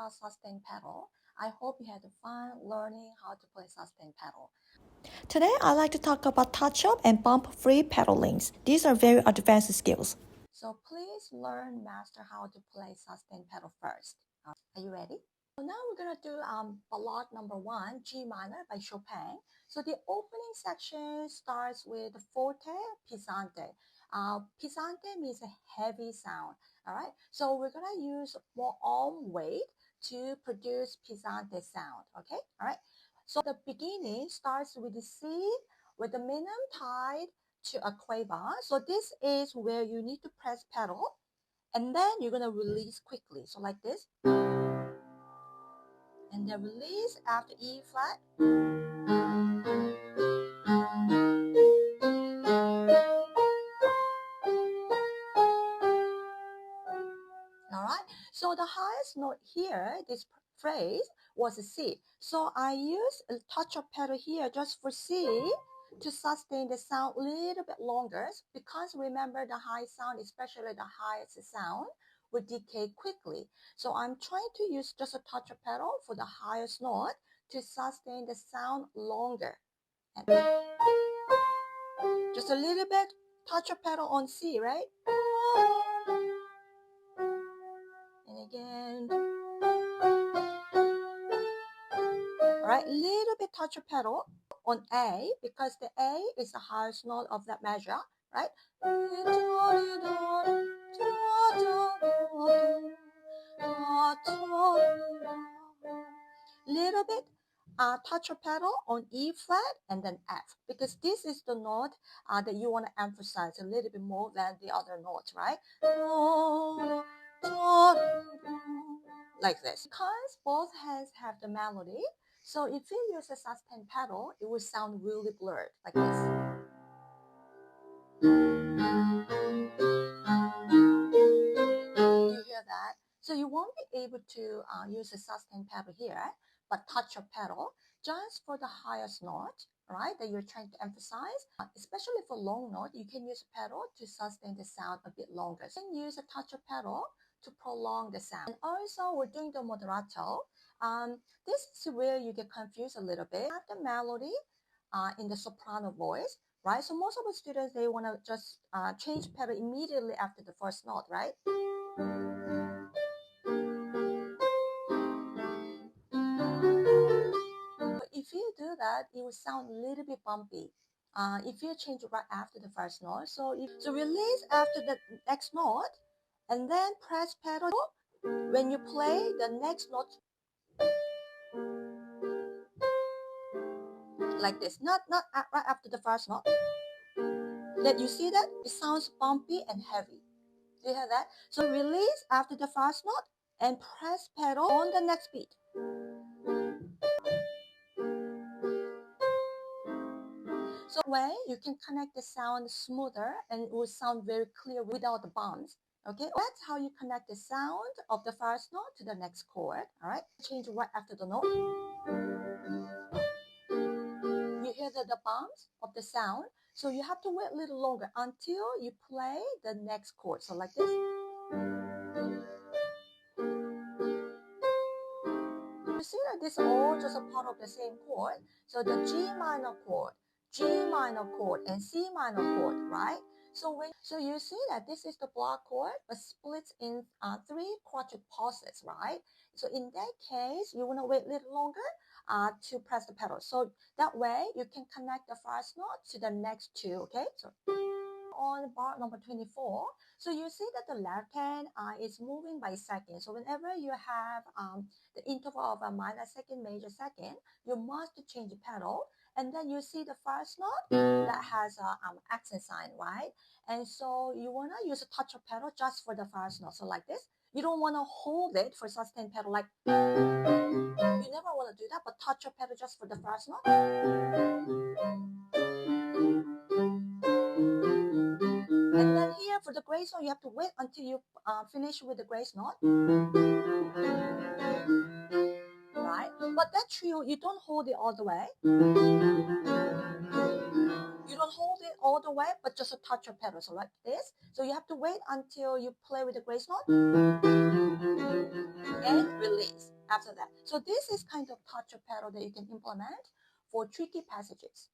about sustain pedal. I hope you had fun learning how to play sustain pedal. Today, I'd like to talk about touch-up and bump-free pedalings. These are very advanced skills. So please learn, master how to play sustain pedal first. Are you ready? So now we're going to do Ballade number 1, G minor by Chopin. So the opening section starts with forte, pesante. Pesante means a heavy sound. All right, so we're going to use more arm weight to produce pesante sound. Okay, all right. So the beginning starts with the C with the minimum tied to a quaver. So this is where you need to press pedal, and then you're going to release quickly. So like this. And then release after E flat. Alright, so the highest note here, this phrase, was a C. So I use a touch-up pedal here just for C to sustain the sound a little bit longer, because remember the high sound, especially the highest sound, will decay quickly. So I'm trying to use just a touch-up pedal for the highest note to sustain the sound longer. And just a little bit touch-up pedal on C, right? And again. Alright, little bit touch-up pedal on A, because the A is the highest note of that measure, right? Little bit touch-up pedal on E flat and then F, because this is the note that you want to emphasize a little bit more than the other notes, right? Like this. Because both hands have the melody, so if you use a sustain pedal, it will sound really blurred, like this. You hear that? So you won't be able to use a sustain pedal here, but touch-up pedal just for the highest note, right, that you're trying to emphasize. Especially for long note, you can use a pedal to sustain the sound a bit longer. So you can use a touch-up pedal to prolong the sound. And also, we're doing the moderato. This is where you get confused a little bit. You have the melody in the soprano voice, right? So most of the students, they want to just change pedal immediately after the first note, right? If you do that, it will sound a little bit bumpy. If you change it right after the first note, so release after the next note, and then press pedal when you play the next note, like this. Not right after the first note. That you see that it sounds bumpy and heavy. Do you hear that? So release after the first note and press pedal on the next beat. So way you can connect the sound smoother, and it will sound very clear without the bumps. Okay, that's how you connect the sound of the first note to the next chord. All right, change right after the note. You hear the bumps of the sound, so you have to wait a little longer until you play the next chord. So like this. You see that this is all just a part of the same chord. So the G minor chord, G minor chord, and C minor chord, right? So you see that this is the block chord, but splits in 3 quartet pulses, right? So in that case, you want to wait a little longer to press the pedal. So that way you can connect the first note to the next two, okay? So on bar number 24, so you see that the left hand is moving by second. So whenever you have the interval of a minor second, major second, you must change the pedal. And then you see the first note that has an accent sign, right? And so you want to use a touch-up pedal just for the first note. So like this. You don't want to hold it for sustain pedal, like you never want to do that, but touch-up pedal just for the first note. And then here for the grace note, you have to wait until you finish with the grace note. Right? But that trio, you don't hold it all the way. You don't hold it all the way, but just a touch of pedal, so like this. So you have to wait until you play with the grace note and release. after that. So this is kind of touch of pedal that you can implement for tricky passages.